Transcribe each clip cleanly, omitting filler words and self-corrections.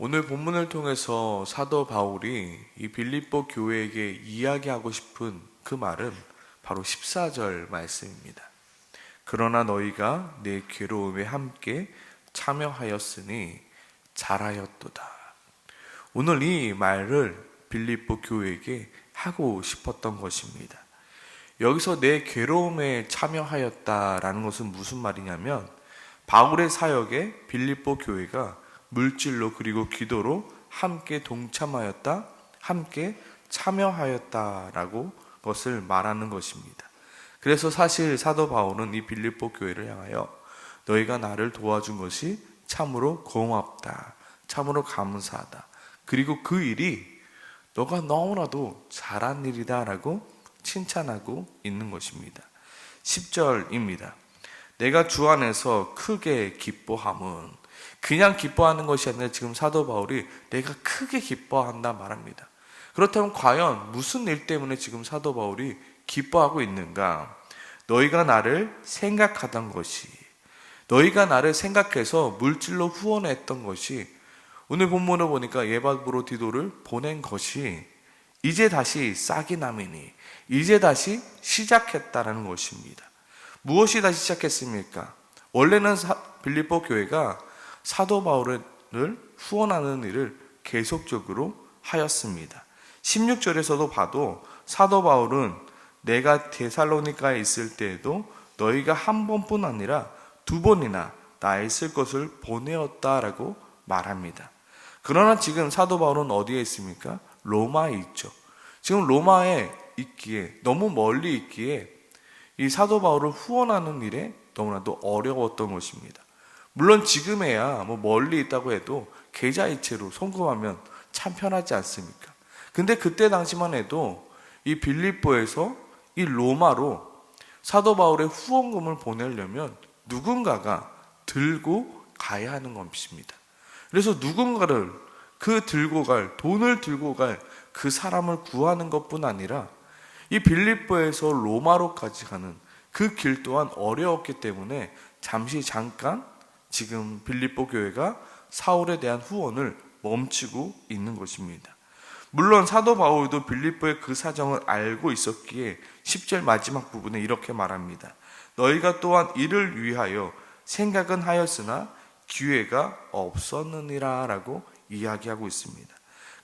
오늘 본문을 통해서 사도 바울이 이 빌립보 교회에게 이야기하고 싶은 그 말은 바로 14절 말씀입니다. 그러나 너희가 내 괴로움에 함께 참여하였으니 잘하였도다. 오늘 이 말을 빌립보 교회에게 하고 싶었던 것입니다. 여기서 내 괴로움에 참여하였다라는 것은 무슨 말이냐면 바울의 사역에 빌립보 교회가 물질로 그리고 기도로 함께 동참하였다, 함께 참여하였다라고 것을 말하는 것입니다. 그래서 사실 사도 바울은 이 빌립보 교회를 향하여 너희가 나를 도와준 것이 참으로 고맙다, 참으로 감사하다, 그리고 그 일이 너가 너무나도 잘한 일이다 라고 칭찬하고 있는 것입니다. 10절입니다. 내가 주 안에서 크게 기뻐함은 그냥 기뻐하는 것이 아니라 지금 사도 바울이 내가 크게 기뻐한다 말합니다. 그렇다면 과연 무슨 일 때문에 지금 사도 바울이 기뻐하고 있는가? 너희가 나를 생각하던 것이, 너희가 나를 생각해서 물질로 후원했던 것이, 오늘 본문을 보니까 에바브로디도를 보낸 것이 이제 다시 싹이 나미니, 이제 다시 시작했다라는 것입니다. 무엇이 다시 시작했습니까? 원래는 빌립보 교회가 사도 바울을 후원하는 일을 계속적으로 하였습니다. 16절에서도 봐도 사도 바울은 내가 데살로니가에 있을 때에도 너희가 한 번뿐 아니라 두 번이나 나에 쓸 것을 보내었다라고 말합니다. 그러나 지금 사도 바울은 어디에 있습니까? 로마에 있죠. 지금 로마에 있기에, 너무 멀리 있기에 이 사도 바울을 후원하는 일에 너무나도 어려웠던 것입니다. 물론 지금에야 멀리 있다고 해도 계좌이체로 송금하면 참 편하지 않습니까? 근데 그때 당시만 해도 이 빌립보에서 이 로마로 사도 바울의 후원금을 보내려면 누군가가 들고 가야 하는 것입니다. 그래서 누군가를 돈을 들고 갈 그 사람을 구하는 것뿐 아니라 이 빌립보에서 로마로까지 가는 그 길 또한 어려웠기 때문에 잠깐 지금 빌립보 교회가 사울에 대한 후원을 멈추고 있는 것입니다. 물론 사도 바울도 빌립보의 그 사정을 알고 있었기에 10절 마지막 부분에 이렇게 말합니다. 너희가 또한 이를 위하여 생각은 하였으나 기회가 없었느니라 라고 이야기하고 있습니다.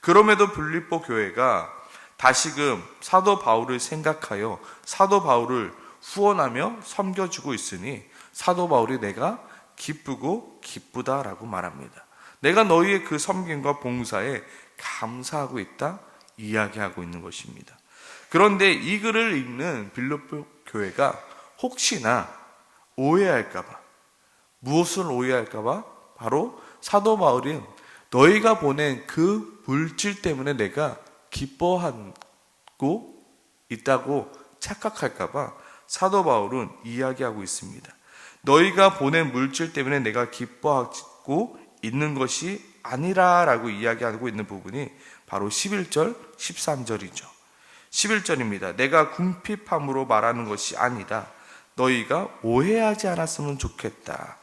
그럼에도 빌립보 교회가 다시금 사도 바울을 생각하여 사도 바울을 후원하며 섬겨주고 있으니 사도 바울이 내가 기쁘고 기쁘다라고 말합니다. 내가 너희의 그 섬김과 봉사에 감사하고 있다 이야기하고 있는 것입니다. 그런데 이 글을 읽는 빌립보 교회가 혹시나 오해할까봐, 무엇을 오해할까봐 바로 사도 바울이 너희가 보낸 그 물질 때문에 내가 기뻐하고 있다고 착각할까봐 사도 바울은 이야기하고 있습니다. 너희가 보낸 물질 때문에 내가 기뻐하고 있는 것이 아니라 라고 이야기하고 있는 부분이 바로 11절, 13절이죠. 11절입니다. 내가 궁핍함으로 말하는 것이 아니다. 너희가 오해하지 않았으면 좋겠다.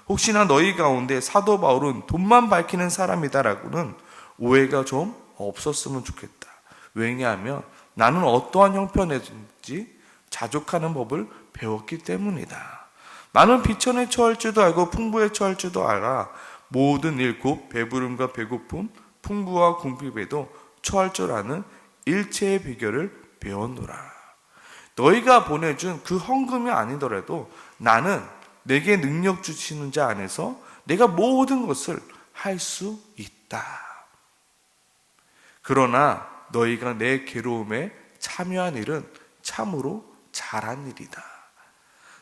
혹시나 너희 가운데 사도 바울은 돈만 밝히는 사람이다라고는 오해가 좀 없었으면 좋겠다. 왜냐하면 나는 어떠한 형편에든지 자족하는 법을 배웠기 때문이다. 나는 비천에 처할 줄도 알고 풍부에 처할 줄도 알아. 모든 일 곧 배부름과 배고픔, 풍부와 궁핍에도 처할 줄 아는 일체의 비결을 배웠노라. 너희가 보내준 그 헌금이 아니더라도 나는 내게 능력 주시는 자 안에서 내가 모든 것을 할 수 있다. 그러나 너희가 내 괴로움에 참여한 일은 참으로 잘한 일이다.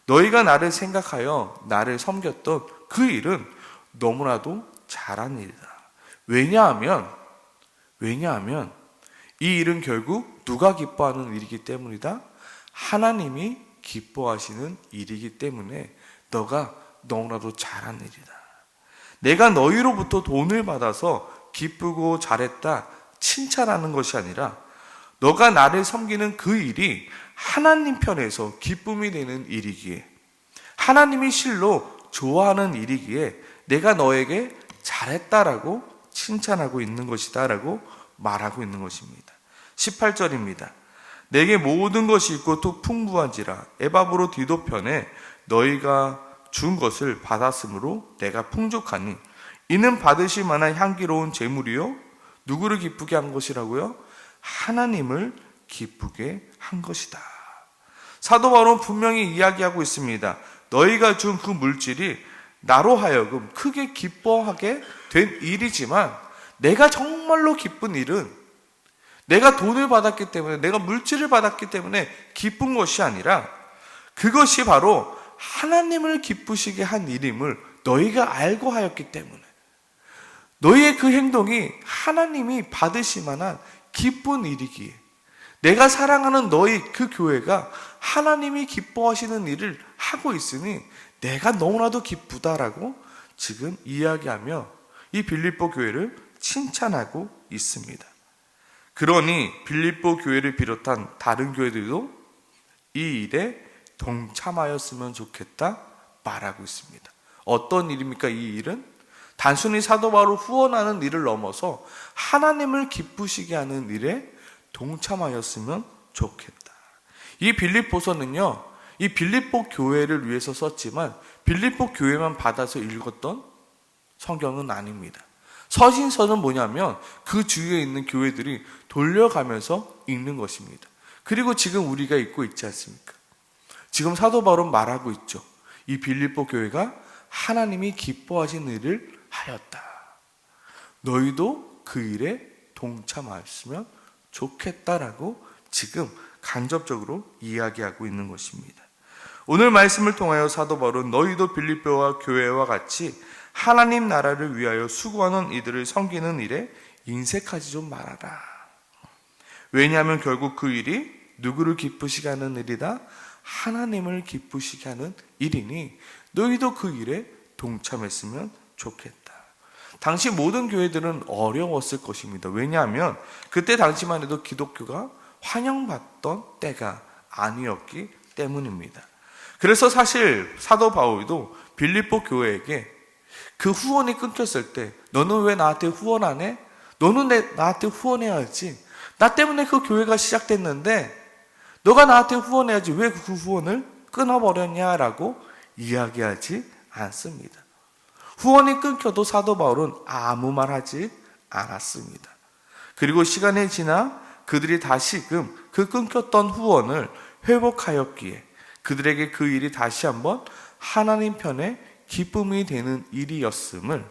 너희가 나를 생각하여 나를 섬겼던 그 일은 너무나도 잘한 일이다. 왜냐하면 이 일은 결국 누가 기뻐하는 일이기 때문이다. 하나님이 기뻐하시는 일이기 때문에 너가 너무나도 잘한 일이다. 내가 너희로부터 돈을 받아서 기쁘고 잘했다 칭찬하는 것이 아니라 너가 나를 섬기는 그 일이 하나님 편에서 기쁨이 되는 일이기에, 하나님이 실로 좋아하는 일이기에 내가 너에게 잘했다라고 칭찬하고 있는 것이다 라고 말하고 있는 것입니다. 18절입니다. 내게 모든 것이 있고 또 풍부한지라 에바브로 디도 편에 너희가 준 것을 받았으므로 내가 풍족하니 이는 받으실 만한 향기로운 제물이요 누구를 기쁘게 한 것이라고요? 하나님을 기쁘게 한 것이다. 사도 바울은 분명히 이야기하고 있습니다. 너희가 준 그 물질이 나로 하여금 크게 기뻐하게 된 일이지만 내가 정말로 기쁜 일은 내가 돈을 받았기 때문에, 내가 물질을 받았기 때문에 기쁜 것이 아니라 그것이 바로 하나님을 기쁘시게 한 일임을 너희가 알고 하였기 때문에, 너희의 그 행동이 하나님이 받으실 만한 기쁜 일이기에, 내가 사랑하는 너희 그 교회가 하나님이 기뻐하시는 일을 하고 있으니 내가 너무나도 기쁘다라고 지금 이야기하며 이 빌립보 교회를 칭찬하고 있습니다. 그러니 빌립보 교회를 비롯한 다른 교회들도 이 일에 동참하였으면 좋겠다 말하고 있습니다. 어떤 일입니까? 이 일은 단순히 사도 바울을 후원하는 일을 넘어서 하나님을 기쁘시게 하는 일에 동참하였으면 좋겠다. 이 빌립보서는요, 이 빌립보 교회를 위해서 썼지만 빌립보 교회만 받아서 읽었던 성경은 아닙니다. 서신서는 뭐냐면 그 주위에 있는 교회들이 돌려가면서 읽는 것입니다. 그리고 지금 우리가 읽고 있지 않습니까? 지금 사도 바울은 말하고 있죠. 이 빌립보 교회가 하나님이 기뻐하신 일을 하였다. 너희도 그 일에 동참하였으면 좋겠다라고 지금 간접적으로 이야기하고 있는 것입니다. 오늘 말씀을 통하여 사도 바울은 너희도 빌립보와 교회와 같이 하나님 나라를 위하여 수고하는 이들을 섬기는 일에 인색하지 좀 말아라. 왜냐하면 결국 그 일이 누구를 기쁘시게 하는 일이다? 하나님을 기쁘시게 하는 일이니 너희도 그 일에 동참했으면 좋겠다. 당시 모든 교회들은 어려웠을 것입니다. 왜냐하면 그때 당시만 해도 기독교가 환영받던 때가 아니었기 때문입니다. 그래서 사실 사도 바울도 빌립보 교회에게 그 후원이 끊겼을 때 너는 왜 나한테 후원 안 해? 너는 나한테 후원해야지. 나 때문에 그 교회가 시작됐는데 너가 나한테 후원해야지 왜 그 후원을 끊어버렸냐라고 이야기하지 않습니다. 후원이 끊겨도 사도 바울은 아무 말 하지 않았습니다. 그리고 시간이 지나 그들이 다시금 그 끊겼던 후원을 회복하였기에 그들에게 그 일이 다시 한번 하나님 편에 기쁨이 되는 일이었음을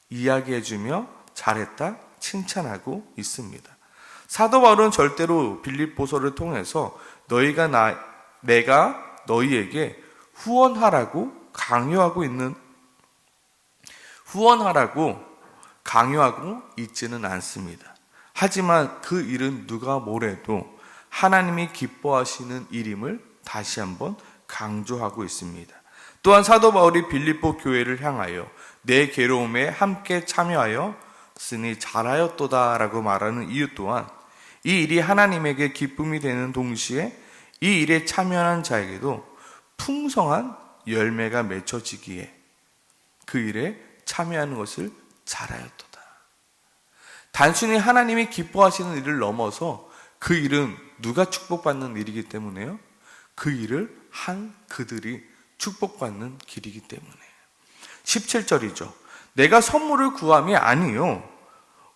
이야기해주며 잘했다 칭찬하고 있습니다. 사도 바울은 절대로 빌립보서를 통해서 내가 너희에게 후원하라고 강요하고 있지는 않습니다. 하지만 그 일은 누가 뭐래도 하나님이 기뻐하시는 일임을 다시 한번 강조하고 있습니다. 또한 사도 바울이 빌립보 교회를 향하여 내 괴로움에 함께 참여하였으니 잘하였도다 라고 말하는 이유 또한 이 일이 하나님에게 기쁨이 되는 동시에 이 일에 참여하는 자에게도 풍성한 열매가 맺혀지기에 그 일에 참여하는 것을 잘하였도다. 단순히 하나님이 기뻐하시는 일을 넘어서 그 일은 누가 축복받는 일이기 때문에요? 그 일을 한 그들이 축복받는 길이기 때문에. 17절이죠. 내가 선물을 구함이 아니요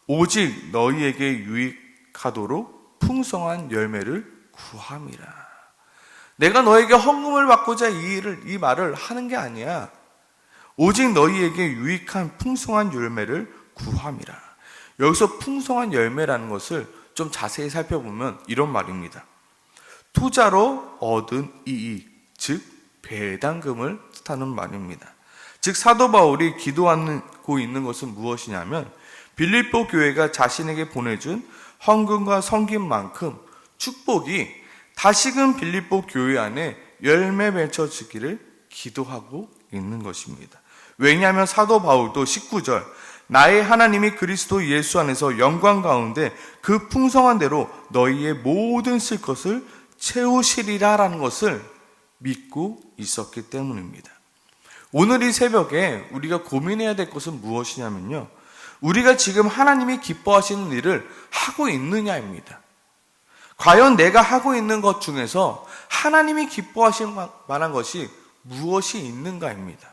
오직 너희에게 유익하도록 풍성한 열매를 구함이라. 내가 너에게 헌금을 받고자 이 말을 하는 게 아니야. 오직 너희에게 유익한 풍성한 열매를 구함이라. 여기서 풍성한 열매라는 것을 좀 자세히 살펴보면 이런 말입니다. 투자로 얻은 이익, 즉 배당금을 뜻하는 말입니다. 즉 사도 바울이 기도하고 있는 것은 무엇이냐면 빌립보 교회가 자신에게 보내준 헌금과 섬김만큼 축복이 다시금 빌립보 교회 안에 열매 맺혀지기를 기도하고 있는 것입니다. 왜냐하면 사도 바울도 19절 나의 하나님이 그리스도 예수 안에서 영광 가운데 그 풍성한 대로 너희의 모든 쓸 것을 채우시리라라는 것을 믿고 있었기 때문입니다. 오늘 이 새벽에 우리가 고민해야 될 것은 무엇이냐면요, 우리가 지금 하나님이 기뻐하시는 일을 하고 있느냐입니다. 과연 내가 하고 있는 것 중에서 하나님이 기뻐하실 만한 것이 무엇이 있는가입니다.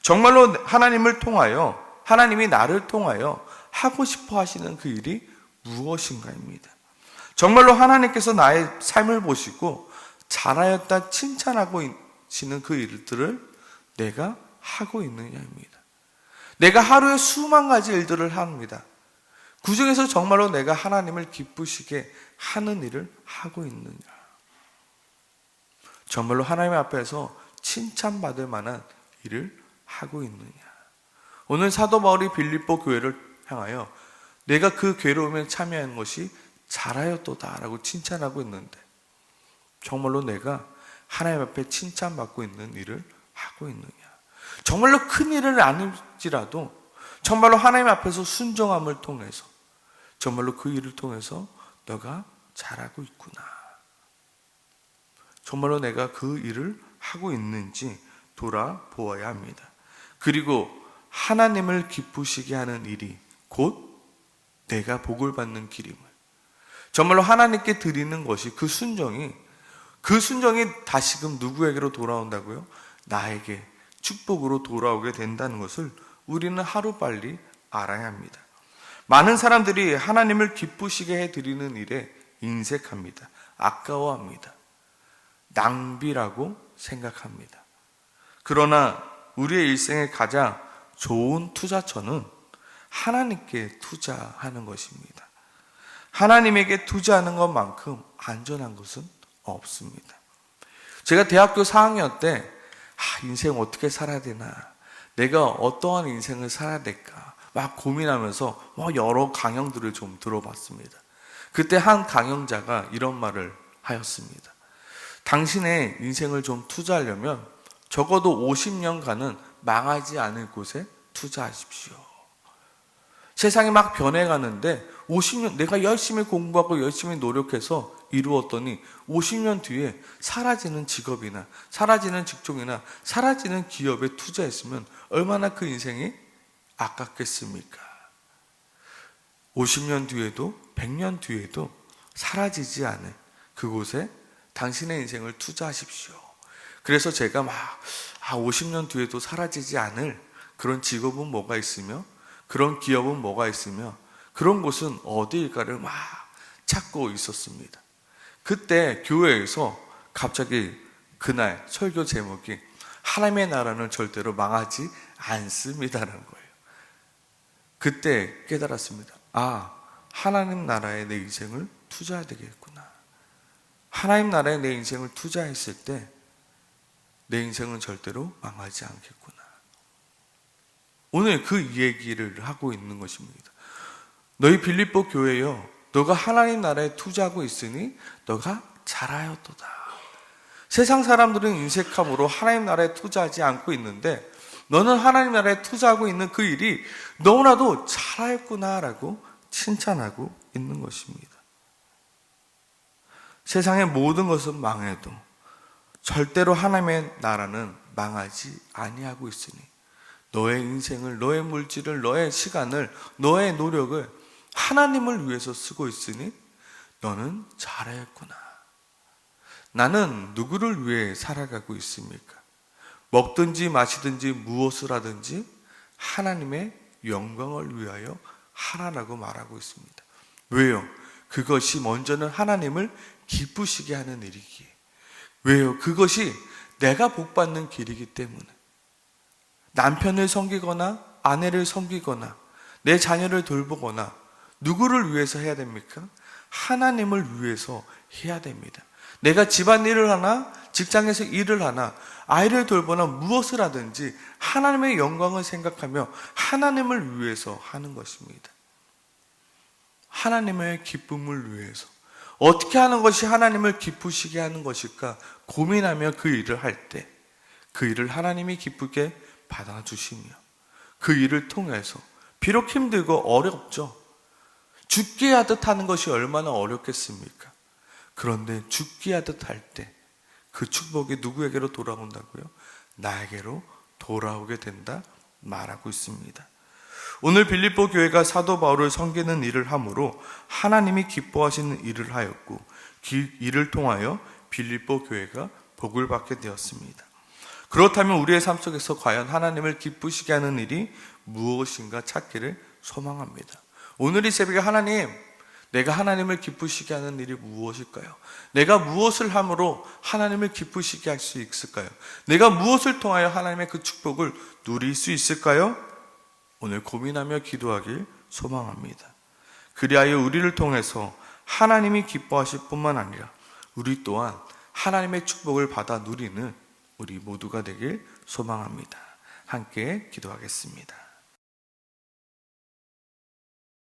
정말로 하나님을 통하여, 하나님이 나를 통하여 하고 싶어 하시는 그 일이 무엇인가입니다. 정말로 하나님께서 나의 삶을 보시고 잘하였다 칭찬하고 계시는 그 일들을 내가 하고 있느냐입니다. 내가 하루에 수만 가지 일들을 합니다. 그 중에서 정말로 내가 하나님을 기쁘시게 하는 일을 하고 있느냐. 정말로 하나님 앞에서 칭찬받을 만한 일을 하고 있느냐. 오늘 사도 바울이 빌립보 교회를 향하여 내가 그 괴로움에 참여한 것이 잘하였도다 라고 칭찬하고 있는데 정말로 내가 하나님 앞에 칭찬받고 있는 일을 하고 있느냐. 정말로 큰 일을 아닐지라도 정말로 하나님 앞에서 순종함을 통해서 정말로 그 일을 통해서 너가 잘하고 있구나. 정말로 내가 그 일을 하고 있는지 돌아보아야 합니다. 그리고 하나님을 기쁘시게 하는 일이 곧 내가 복을 받는 길임을, 정말로 하나님께 드리는 것이 그 순종이 다시금 누구에게로 돌아온다고요? 나에게 축복으로 돌아오게 된다는 것을 우리는 하루빨리 알아야 합니다. 많은 사람들이 하나님을 기쁘시게 해드리는 일에 인색합니다. 아까워합니다. 낭비라고 생각합니다. 그러나 우리의 일생의 가장 좋은 투자처는 하나님께 투자하는 것입니다. 하나님에게 투자하는 것만큼 안전한 것은 없습니다. 제가 대학교 4학년 때 인생 어떻게 살아야 되나, 내가 어떠한 인생을 살아야 될까 막 고민하면서 여러 강연들을 좀 들어봤습니다. 그때 한 강연자가 이런 말을 하였습니다. 당신의 인생을 좀 투자하려면 적어도 50년간은 망하지 않을 곳에 투자하십시오. 세상이 막 변해가는데 50년 내가 열심히 공부하고 열심히 노력해서 이루었더니 50년 뒤에 사라지는 직업이나 사라지는 직종이나 사라지는 기업에 투자했으면 얼마나 그 인생이 아깝겠습니까? 50년 뒤에도 100년 뒤에도 사라지지 않을 그곳에 당신의 인생을 투자하십시오. 그래서 제가 50년 뒤에도 사라지지 않을 그런 직업은 뭐가 있으며 그런 기업은 뭐가 있으며 그런 곳은 어디일까를 막 찾고 있었습니다. 그때 교회에서 갑자기 그날 설교 제목이 하나님의 나라는 절대로 망하지 않습니다라는 거예요. 그때 깨달았습니다. 하나님 나라에 내 인생을 투자해야 되겠구나. 하나님 나라에 내 인생을 투자했을 때 내 인생은 절대로 망하지 않겠구나. 오늘 그 얘기를 하고 있는 것입니다. 너희 빌립보 교회여, 너가 하나님 나라에 투자하고 있으니 너가 잘하였도다. 세상 사람들은 인색함으로 하나님 나라에 투자하지 않고 있는데 너는 하나님 나라에 투자하고 있는 그 일이 너무나도 잘하였구나라고 칭찬하고 있는 것입니다. 세상의 모든 것은 망해도 절대로 하나님의 나라는 망하지 아니하고 있으니 너의 인생을, 너의 물질을, 너의 시간을, 너의 노력을 하나님을 위해서 쓰고 있으니 너는 잘했구나. 나는 누구를 위해 살아가고 있습니까? 먹든지 마시든지 무엇을 하든지 하나님의 영광을 위하여 하라라고 말하고 있습니다. 왜요? 그것이 먼저는 하나님을 기쁘시게 하는 일이기에. 왜요? 그것이 내가 복받는 길이기 때문에. 남편을 섬기거나 아내를 섬기거나 내 자녀를 돌보거나 누구를 위해서 해야 됩니까? 하나님을 위해서 해야 됩니다. 내가 집안일을 하나 직장에서 일을 하나 아이를 돌보나 무엇을 하든지 하나님의 영광을 생각하며 하나님을 위해서 하는 것입니다. 하나님의 기쁨을 위해서. 어떻게 하는 것이 하나님을 기쁘시게 하는 것일까 고민하며 그 일을 할 때 그 일을 하나님이 기쁘게 받아주시며 그 일을 통해서 비록 힘들고 어렵죠. 죽게 하듯 하는 것이 얼마나 어렵겠습니까? 그런데 죽게 하듯 할 때 그 축복이 누구에게로 돌아온다고요? 나에게로 돌아오게 된다 말하고 있습니다. 오늘 빌립보 교회가 사도 바울을 섬기는 일을 함으로 하나님이 기뻐하시는 일을 하였고 이를 통하여 빌립보 교회가 복을 받게 되었습니다. 그렇다면 우리의 삶 속에서 과연 하나님을 기쁘시게 하는 일이 무엇인가 찾기를 소망합니다. 오늘 이 새벽에 하나님, 내가 하나님을 기쁘시게 하는 일이 무엇일까요? 내가 무엇을 함으로 하나님을 기쁘시게 할 수 있을까요? 내가 무엇을 통하여 하나님의 그 축복을 누릴 수 있을까요? 오늘 고민하며 기도하길 소망합니다. 그리하여 우리를 통해서 하나님이 기뻐하실 뿐만 아니라 우리 또한 하나님의 축복을 받아 누리는 우리 모두가 되길 소망합니다. 함께 기도하겠습니다.